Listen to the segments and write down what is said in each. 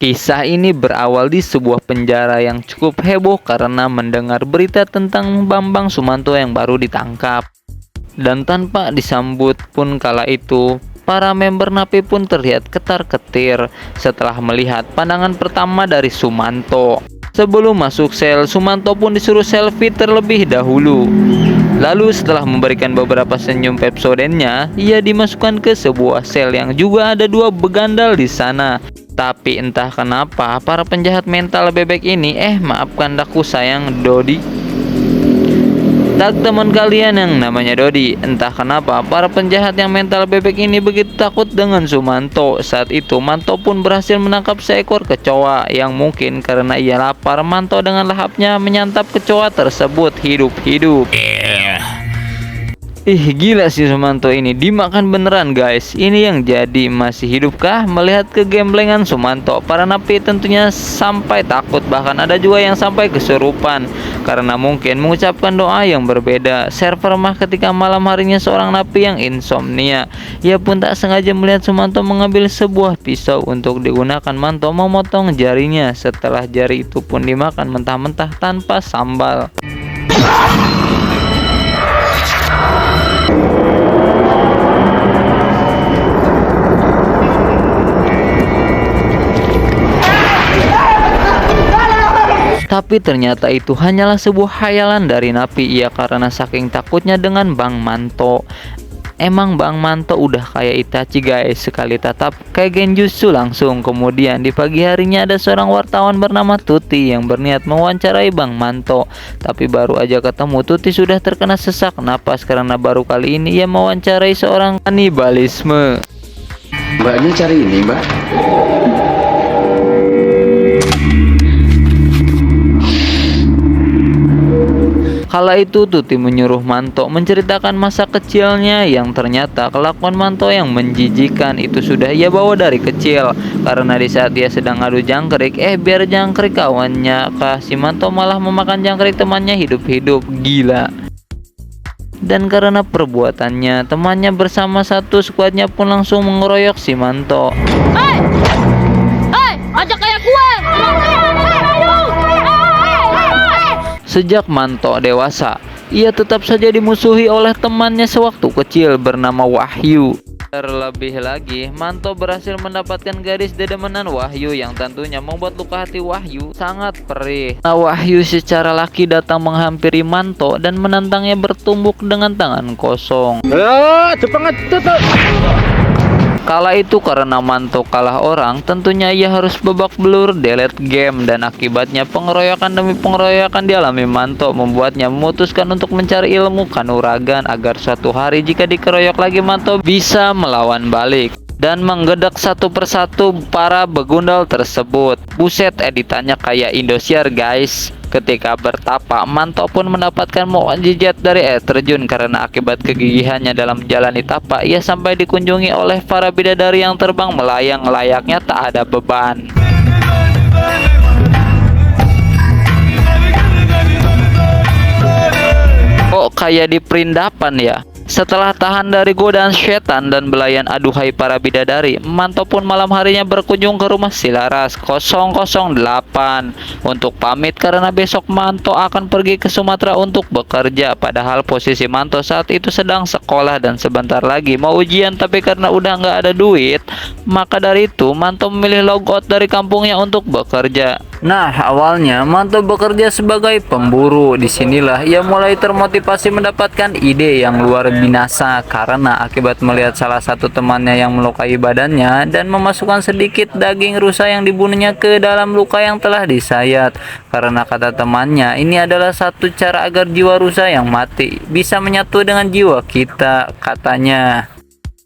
Kisah ini berawal di sebuah penjara yang cukup heboh karena mendengar berita tentang Bambang Sumanto yang baru ditangkap. Dan tanpa disambut pun kala itu, para member napi pun terlihat ketar-ketir setelah melihat pandangan pertama dari Sumanto. Sebelum masuk sel, Sumanto pun disuruh selfie terlebih dahulu. Lalu setelah memberikan beberapa senyum Pepsodentnya, ia dimasukkan ke sebuah sel yang juga ada 2 begandal di sana. Tapi entah kenapa para penjahat mental bebek ini, maafkan daku sayang Dodi, tak teman kalian yang namanya Dodi. Entah kenapa para penjahat yang mental bebek ini begitu takut dengan Sumanto. Saat itu Manto pun berhasil menangkap seekor kecoa yang mungkin karena ia lapar, Manto dengan lahapnya menyantap kecoa tersebut hidup-hidup. Gila sih Sumanto ini, dimakan beneran guys. Ini yang jadi masih hidupkah? Melihat kegemblengan Sumanto, para napi tentunya sampai takut, bahkan ada juga yang sampai kesurupan karena mungkin mengucapkan doa yang berbeda. Server mah ketika malam harinya seorang napi yang insomnia, ia pun tak sengaja melihat Sumanto mengambil sebuah pisau untuk digunakan Manto memotong jarinya. Setelah jari itu pun dimakan mentah-mentah tanpa sambal. Tapi ternyata itu hanyalah sebuah khayalan dari napi ia karena saking takutnya dengan Bang Manto. Emang Bang Manto udah kayak Itachi guys, sekali tatap kayak Genjutsu langsung. Kemudian di pagi harinya ada seorang wartawan bernama Tuti yang berniat mewawancarai Bang Manto. Tapi baru aja ketemu Tuti sudah terkena sesak napas karena baru kali ini ia mewawancarai seorang kanibalisme. Mbaknya cari ini, Mbak. Kala itu Tuti menyuruh Manto menceritakan masa kecilnya yang ternyata kelakuan Manto yang menjijikan itu sudah ia bawa dari kecil. Karena di saat ia sedang adu jangkrik, biar jangkrik kawannya si Manto malah memakan jangkrik temannya hidup-hidup. Gila. Dan karena perbuatannya, temannya bersama satu skuadnya pun langsung mengeroyok si Manto. Hei! Hei! Ajak kayak gue! Sejak Manto dewasa, ia tetap saja dimusuhi oleh temannya sewaktu kecil bernama Wahyu. Terlebih lagi, Manto berhasil mendapatkan gadis dedemenan Wahyu yang tentunya membuat luka hati Wahyu sangat perih. Nah, Wahyu secara laki datang menghampiri Manto dan menantangnya bertumbuk dengan tangan kosong. Kala itu karena Manto kalah orang, tentunya ia harus babak belur delete game dan akibatnya pengeroyokan demi pengeroyokan dialami Manto membuatnya memutuskan untuk mencari ilmu kanuragan agar suatu hari jika dikeroyok lagi Manto bisa melawan balik dan menggedek satu persatu para begundal tersebut. Buset, editannya kayak Indosiar guys. Ketika bertapa, Manto pun mendapatkan mukjizat dari air terjun karena akibat kegigihannya dalam menjalani tapa, ia sampai dikunjungi oleh para bidadari yang terbang melayang layaknya tak ada beban. Kok kayak di perindapan ya? Setelah tahan dari godaan setan dan belayan aduhai para bidadari, Manto pun malam harinya berkunjung ke rumah si Laras 008 untuk pamit karena besok Manto akan pergi ke Sumatera untuk bekerja. Padahal posisi Manto saat itu sedang sekolah dan sebentar lagi mau ujian, tapi karena udah nggak ada duit, maka dari itu Manto memilih logout dari kampungnya untuk bekerja. Nah, awalnya Manto bekerja sebagai pemburu. Disinilah ia mulai termotivasi mendapatkan ide yang luar binasa karena akibat melihat salah satu temannya yang melukai badannya dan memasukkan sedikit daging rusa yang dibunuhnya ke dalam luka yang telah disayat. Karena kata temannya, ini adalah satu cara agar jiwa rusa yang mati bisa menyatu dengan jiwa kita, katanya.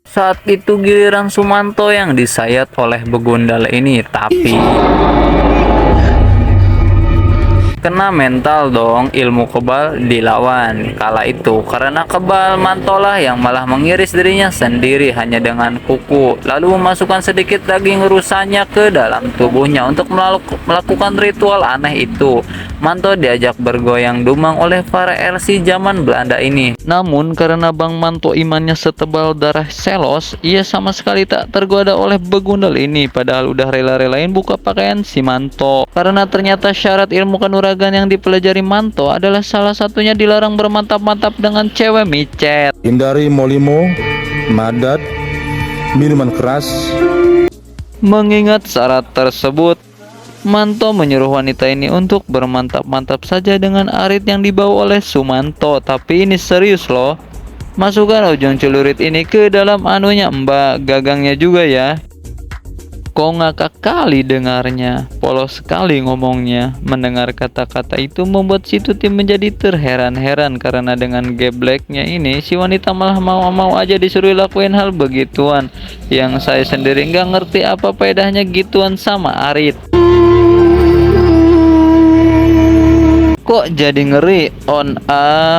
Saat itu giliran Sumanto yang disayat oleh begundal ini, tapi Kena mental dong, ilmu kebal dilawan. Kala itu karena kebal, Mantolah yang malah mengiris dirinya sendiri hanya dengan kuku, lalu memasukkan sedikit daging rusanya ke dalam tubuhnya untuk melakukan ritual aneh itu. Manto diajak bergoyang dumang oleh para LC zaman Belanda ini. Namun karena Bang Manto imannya setebal darah Selos, ia sama sekali tak tergoda oleh begundal ini, padahal udah rela-relain buka pakaian si Manto. Karena ternyata syarat ilmu kanuragan yang dipelajari Manto adalah salah satunya dilarang bermantap-mantap dengan cewek micet. Hindari molimo, madat, minuman keras. Mengingat syarat tersebut, Manto menyuruh wanita ini untuk bermantap-mantap saja dengan arit yang dibawa oleh Sumanto. Tapi ini serius loh. Masukkan ujung celurit ini ke dalam anunya Mbak, gagangnya juga ya. Kok ngakak kali dengarnya, polos sekali ngomongnya. Mendengar kata-kata itu membuat si Tuti menjadi terheran-heran karena dengan gebleknya ini si wanita malah mau-mau aja disuruh lakuin hal begituan. Yang saya sendiri nggak ngerti apa bedanya gituan sama arit. Kok jadi ngeri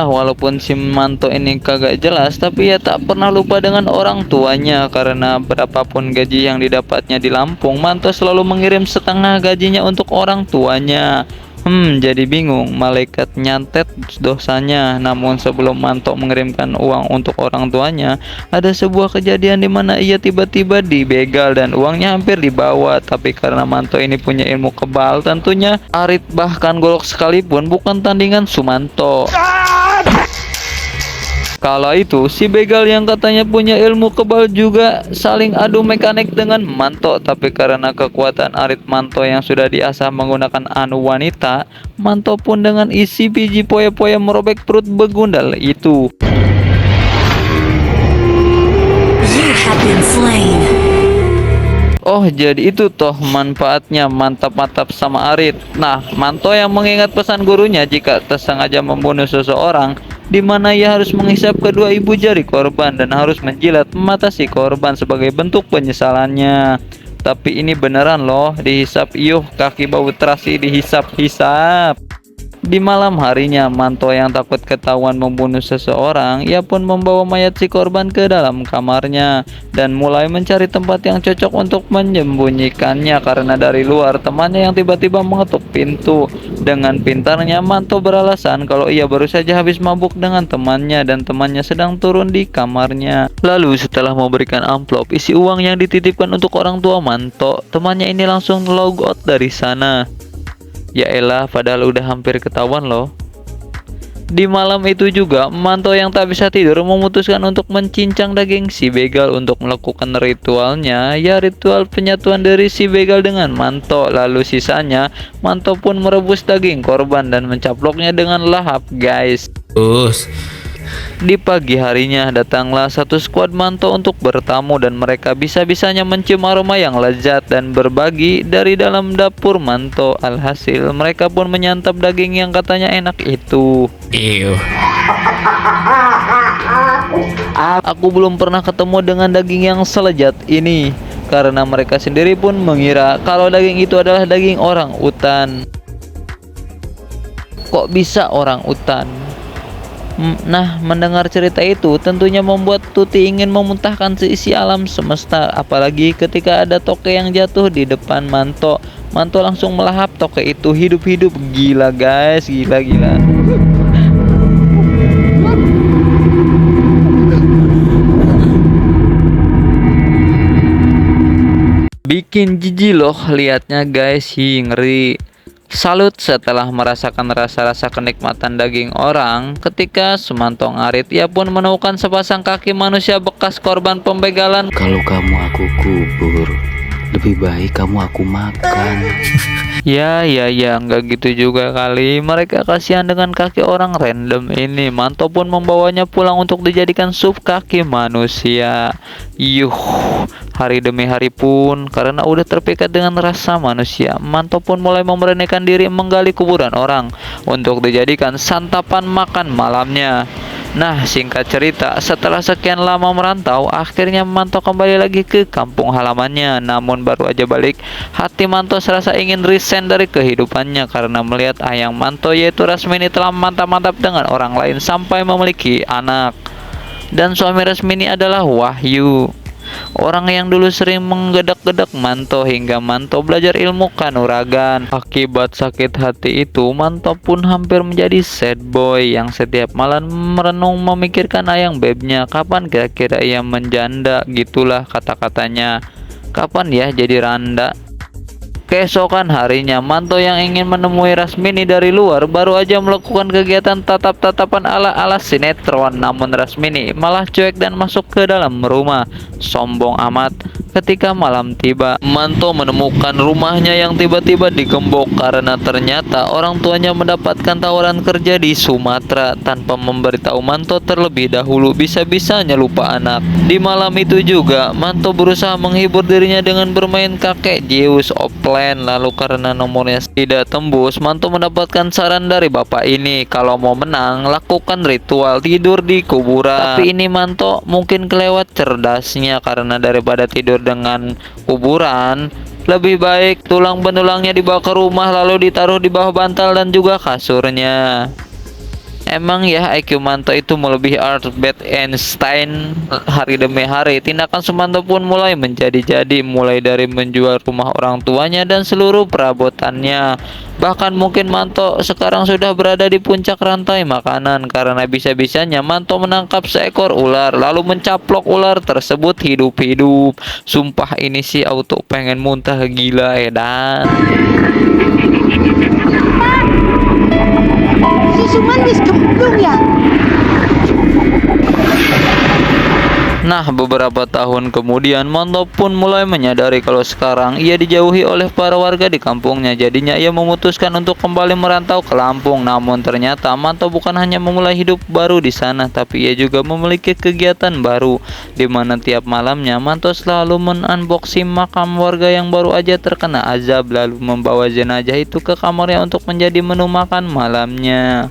walaupun si Manto ini kagak jelas, tapi ya tak pernah lupa dengan orang tuanya. Karena berapapun gaji yang didapatnya di Lampung, Manto selalu mengirim setengah gajinya untuk orang tuanya. Jadi bingung, malaikat nyantet dosanya. Namun sebelum Manto mengirimkan uang untuk orang tuanya, ada sebuah kejadian di mana ia tiba-tiba dibegal dan uangnya hampir dibawa. Tapi karena Manto ini punya ilmu kebal, tentunya arit bahkan golok sekalipun bukan tandingan Sumanto. Kala itu, si begal yang katanya punya ilmu kebal juga saling adu mekanik dengan Manto. Tapi karena kekuatan arit Manto yang sudah diasah menggunakan anu wanita, Manto pun dengan isi biji poya-poya merobek perut begundal itu. You have been slain. Oh, jadi itu toh manfaatnya mantap-mantap sama arit. Nah, Manto yang mengingat pesan gurunya jika tersengaja membunuh seseorang, di mana ia harus menghisap kedua ibu jari korban dan harus menjilat mata si korban sebagai bentuk penyesalannya. Tapi ini beneran loh, dihisap iyuh, kaki bau terasi dihisap-hisap. Di malam harinya, Manto yang takut ketahuan membunuh seseorang, ia pun membawa mayat si korban ke dalam kamarnya dan mulai mencari tempat yang cocok untuk menyembunyikannya. Karena dari luar temannya yang tiba-tiba mengetuk pintu. Dengan pintarnya, Manto beralasan kalau ia baru saja habis mabuk dengan temannya dan temannya sedang turun di kamarnya. Lalu setelah memberikan amplop isi uang yang dititipkan untuk orang tua Manto, temannya ini langsung log out dari sana. Ya elah, padahal udah hampir ketahuan loh. Di malam itu juga, Manto yang tak bisa tidur memutuskan untuk mencincang daging si begal untuk melakukan ritualnya, ya ritual penyatuan dari si begal dengan Manto. Lalu sisanya, Manto pun merebus daging korban dan mencaploknya dengan lahap, guys. Di pagi harinya datanglah satu skuad Manto untuk bertamu dan mereka bisa-bisanya mencium aroma yang lezat dan berbagi dari dalam dapur Manto. Alhasil mereka pun menyantap daging yang katanya enak itu. Aku belum pernah ketemu dengan daging yang selezat ini, karena mereka sendiri pun mengira kalau daging itu adalah daging orang utan. Kok bisa orang utan? Nah, mendengar cerita itu tentunya membuat Tuti ingin memuntahkan seisi alam semesta. Apalagi ketika ada toke yang jatuh di depan Manto. Manto langsung melahap toke itu hidup-hidup. Gila guys, gila. Bikin jijik loh liatnya guys, ngeri. Salut setelah merasakan rasa-rasa kenikmatan daging orang, ketika semantong arit ia pun menemukan sepasang kaki manusia bekas korban pembegalan. Kalau kamu aku kubur, lebih baik kamu aku makan. Ya, nggak gitu juga kali. Mereka kasihan dengan kaki orang random ini. Manto pun membawanya pulang untuk dijadikan sup kaki manusia. Hari demi hari pun, karena udah terpikat dengan rasa manusia, Manto pun mulai memberanikan diri menggali kuburan orang untuk dijadikan santapan makan malamnya. Nah, singkat cerita, setelah sekian lama merantau, akhirnya Manto kembali lagi ke kampung halamannya. Namun baru aja balik, hati Manto serasa ingin resign dari kehidupannya karena melihat ayang Manto yaitu Rasmini telah mantap-mantap dengan orang lain sampai memiliki anak. Dan suami Rasmini adalah Wahyu, orang yang dulu sering menggedak-gedak Manto hingga Manto belajar ilmu kanuragan. Akibat sakit hati itu, Manto pun hampir menjadi sad boy yang setiap malam merenung memikirkan ayang bebnya. Kapan kira-kira ia menjanda, gitulah kata-katanya. Kapan ya jadi randa? Keesokan harinya, Manto yang ingin menemui Rasmini dari luar baru aja melakukan kegiatan tatap-tatapan ala-ala sinetron. Namun Rasmini malah cuek dan masuk ke dalam rumah. Sombong amat. Ketika malam tiba, Manto menemukan rumahnya yang tiba-tiba digembok karena ternyata orang tuanya mendapatkan tawaran kerja di Sumatera tanpa memberitahu Manto terlebih dahulu. Bisa-bisanya lupa anak. Di malam itu juga, Manto berusaha menghibur dirinya dengan bermain kakek Zeus offline. Lalu karena nomornya tidak tembus, Manto mendapatkan saran dari bapak ini, kalau mau menang, lakukan ritual tidur di kuburan. Tapi ini Manto mungkin kelewat cerdasnya karena daripada tidur dengan kuburan, lebih baik tulang benulangnya dibawa ke rumah lalu ditaruh di bawah bantal dan juga kasurnya. Emang ya IQ Manto itu melebihi Albert Einstein. Hari demi hari tindakan Sumanto pun mulai menjadi-jadi, mulai dari menjual rumah orang tuanya dan seluruh perabotannya. Bahkan mungkin Manto sekarang sudah berada di puncak rantai makanan karena bisa-bisanya Manto menangkap seekor ular lalu mencaplok ular tersebut hidup-hidup. Sumpah ini sih auto pengen muntah, gila edan. Si Suman kemplung ya. Nah, beberapa tahun kemudian Manto pun mulai menyadari kalau sekarang ia dijauhi oleh para warga di kampungnya. Jadinya ia memutuskan untuk kembali merantau ke Lampung. Namun ternyata Manto bukan hanya memulai hidup baru di sana, tapi ia juga memiliki kegiatan baru, di mana tiap malamnya Manto selalu men-unboxing makam warga yang baru aja terkena azab, lalu membawa jenazah itu ke kamarnya untuk menjadi menu makan malamnya.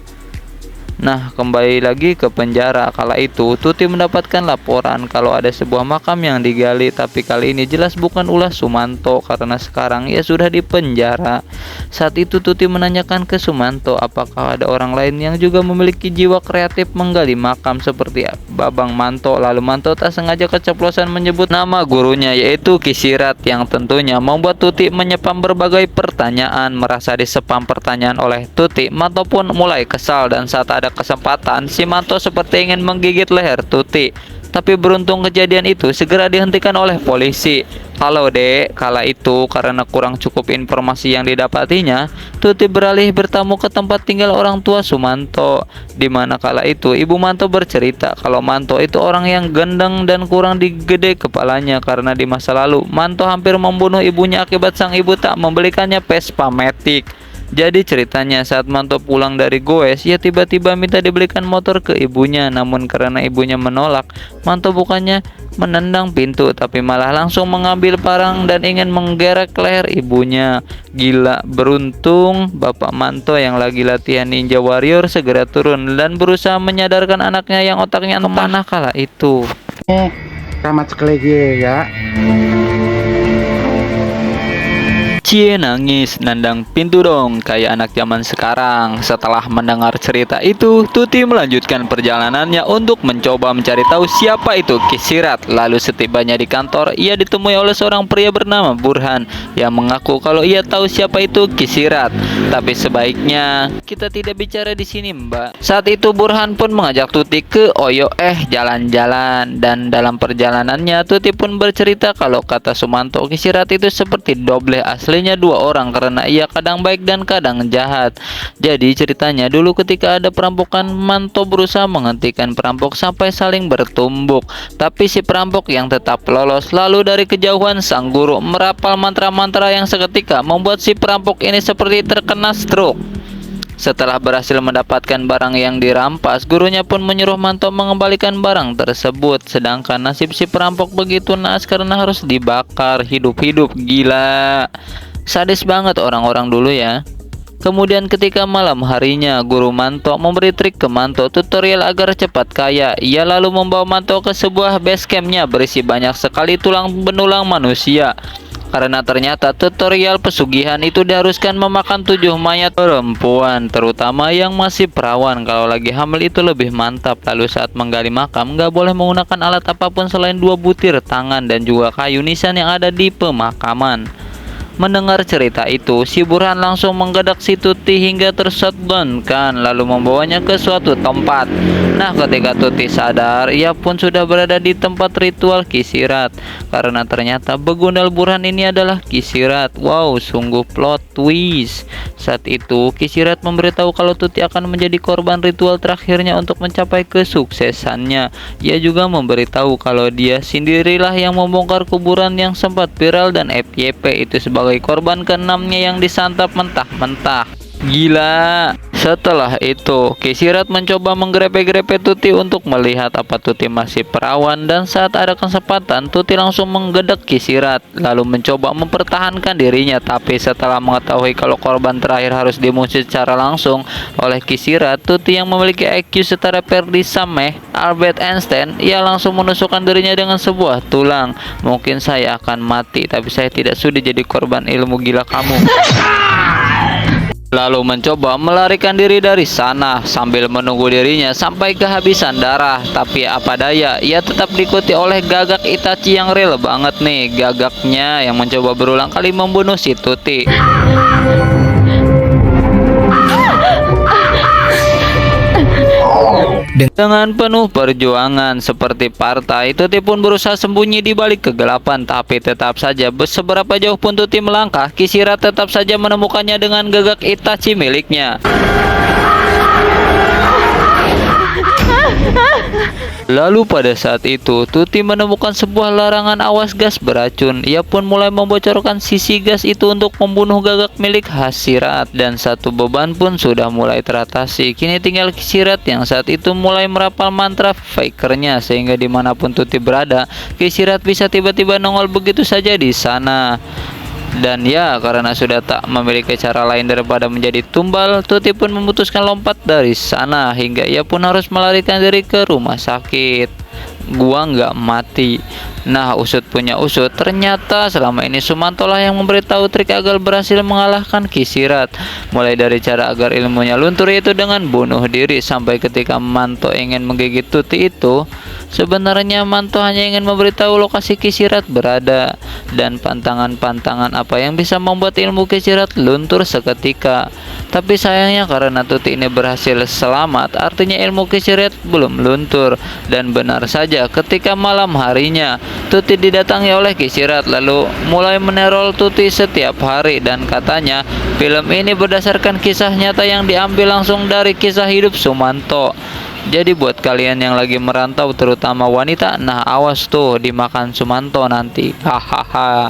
Nah, kembali lagi ke penjara. Kala itu, Tuti mendapatkan laporan kalau ada sebuah makam yang digali, tapi kali ini jelas bukan ulah Sumanto karena sekarang ia sudah di penjara. Saat itu Tuti menanyakan ke Sumanto apakah ada orang lain yang juga memiliki jiwa kreatif menggali makam seperti Babang Manto. Lalu Manto tak sengaja keceplosan menyebut nama gurunya yaitu Kisirat, yang tentunya membuat Tuti menyepam berbagai pertanyaan. Merasa disepam pertanyaan oleh Tuti, Manto pun mulai kesal dan saat ada kesempatan, si Manto seperti ingin menggigit leher Tuti. Tapi beruntung kejadian itu segera dihentikan oleh polisi. Halo dek, kala itu karena kurang cukup informasi yang didapatinya, Tuti beralih bertamu ke tempat tinggal orang tua Sumanto. Di mana kala itu ibu Manto bercerita kalau Manto itu orang yang gendeng dan kurang digede kepalanya karena di masa lalu Manto hampir membunuh ibunya akibat sang ibu tak membelikannya Vespa Matic. Jadi ceritanya saat Manto pulang dari goes, ia tiba-tiba minta dibelikan motor ke ibunya. Namun karena ibunya menolak, Manto bukannya menendang pintu, tapi malah langsung mengambil parang dan ingin menggerek leher ibunya. Gila, beruntung bapak Manto yang lagi latihan Ninja Warrior segera turun dan berusaha menyadarkan anaknya yang otaknya kemana kala itu. Tamat sekali ya. Cie nangis, nendang pintu dong, kayak anak zaman sekarang. Setelah mendengar cerita itu, Tuti melanjutkan perjalanannya untuk mencoba mencari tahu siapa itu Kisirat. Lalu setibanya di kantor, ia ditemui oleh seorang pria bernama Burhan yang mengaku kalau ia tahu siapa itu Kisirat. Tapi sebaiknya kita tidak bicara di sini, Mbak. Saat itu Burhan pun mengajak Tuti ke Oyo jalan-jalan, dan dalam perjalanannya Tuti pun bercerita kalau kata Sumanto Kisirat itu seperti doble asli dua orang karena ia kadang baik dan kadang jahat. Jadi ceritanya dulu ketika ada perampokan, Manto berusaha menghentikan perampok sampai saling bertumbuk, tapi si perampok yang tetap lolos. Lalu dari kejauhan sang guru merapal mantra-mantra yang seketika membuat si perampok ini seperti terkena stroke. Setelah berhasil mendapatkan barang yang dirampas, gurunya pun menyuruh Manto mengembalikan barang tersebut. Sedangkan nasib si perampok begitu naas karena harus dibakar hidup-hidup. Gila, sadis banget orang-orang dulu ya. Kemudian ketika malam harinya, guru Manto memberi trik ke Manto tutorial agar cepat kaya. Ia lalu membawa Manto ke sebuah base campnya berisi banyak sekali tulang benulang manusia. Karena ternyata tutorial pesugihan itu diharuskan memakan 7 mayat perempuan, terutama yang masih perawan. Kalau lagi hamil itu lebih mantap. Lalu saat menggali makam, nggak boleh menggunakan alat apapun selain 2 butir tangan dan juga kayu nisan yang ada di pemakaman. Mendengar cerita itu, si Burhan langsung menggedak si Tuti hingga tershotgunkan, lalu membawanya ke suatu tempat. Nah, ketika Tuti sadar, ia pun sudah berada di tempat ritual Kisirat. Karena ternyata begundal Burhan ini adalah Kisirat. Wow, sungguh plot twist. Saat itu, Kisirat memberitahu kalau Tuti akan menjadi korban ritual terakhirnya untuk mencapai kesuksesannya. Ia juga memberitahu kalau dia sendirilah yang membongkar kuburan yang sempat viral dan FYP itu sebagai korban keenamnya yang disantap mentah-mentah. Gila. Setelah itu, Kisirat mencoba menggrepe-grepe Tuti untuk melihat apa Tuti masih perawan, dan saat ada kesempatan, Tuti langsung menggedak Kisirat lalu mencoba mempertahankan dirinya. Tapi setelah mengetahui kalau korban terakhir harus dimusik secara langsung oleh Kisirat, Tuti yang memiliki IQ setara Ferdi Sameh Albert Einstein, ia langsung menusukkan dirinya dengan sebuah tulang. Mungkin saya akan mati, tapi saya tidak sudi jadi korban ilmu gila kamu. Lalu mencoba melarikan diri dari sana sambil menunggu dirinya sampai kehabisan darah. Tapi apa daya, ia tetap diikuti oleh gagak Itachi yang real banget nih. Gagaknya yang mencoba berulang kali membunuh si Tuti. Dengan penuh perjuangan seperti partai, Tuti pun berusaha sembunyi di balik kegelapan. Tapi tetap saja seberapa jauh pun Tuti melangkah, Kisirat tetap saja menemukannya dengan gagak Itachi miliknya. Lalu pada saat itu, Tuti menemukan sebuah larangan awas gas beracun. Ia pun mulai membocorkan sisi gas itu untuk membunuh gagak milik Kisirat. Dan satu beban pun sudah mulai teratasi. Kini tinggal Kisirat yang saat itu mulai merapal mantra fakernya, sehingga dimanapun Tuti berada, Kisirat bisa tiba-tiba nongol begitu saja di sana. Dan ya, karena sudah tak memiliki cara lain daripada menjadi tumbal, Tuti pun memutuskan lompat dari sana hingga ia pun harus melarikan diri ke rumah sakit. Gua nggak mati. Nah, usut punya usut, ternyata selama ini Sumanto lah yang memberitahu trik agar berhasil mengalahkan Kisirat. Mulai dari cara agar ilmunya luntur, yaitu dengan bunuh diri, sampai ketika Manto ingin menggigit Tuti itu, sebenarnya Manto hanya ingin memberitahu lokasi Kisirat berada dan pantangan-pantangan apa yang bisa membuat ilmu Kisirat luntur seketika. Tapi sayangnya karena Tuti ini berhasil selamat, artinya ilmu Kisirat belum luntur. Dan benar saja, ketika malam harinya Tuti didatangi oleh Kisirat lalu mulai meneror Tuti setiap hari. Dan katanya film ini berdasarkan kisah nyata yang diambil langsung dari kisah hidup Sumanto. Jadi buat kalian yang lagi merantau, terutama wanita, nah awas tuh dimakan Sumanto nanti. Hahaha.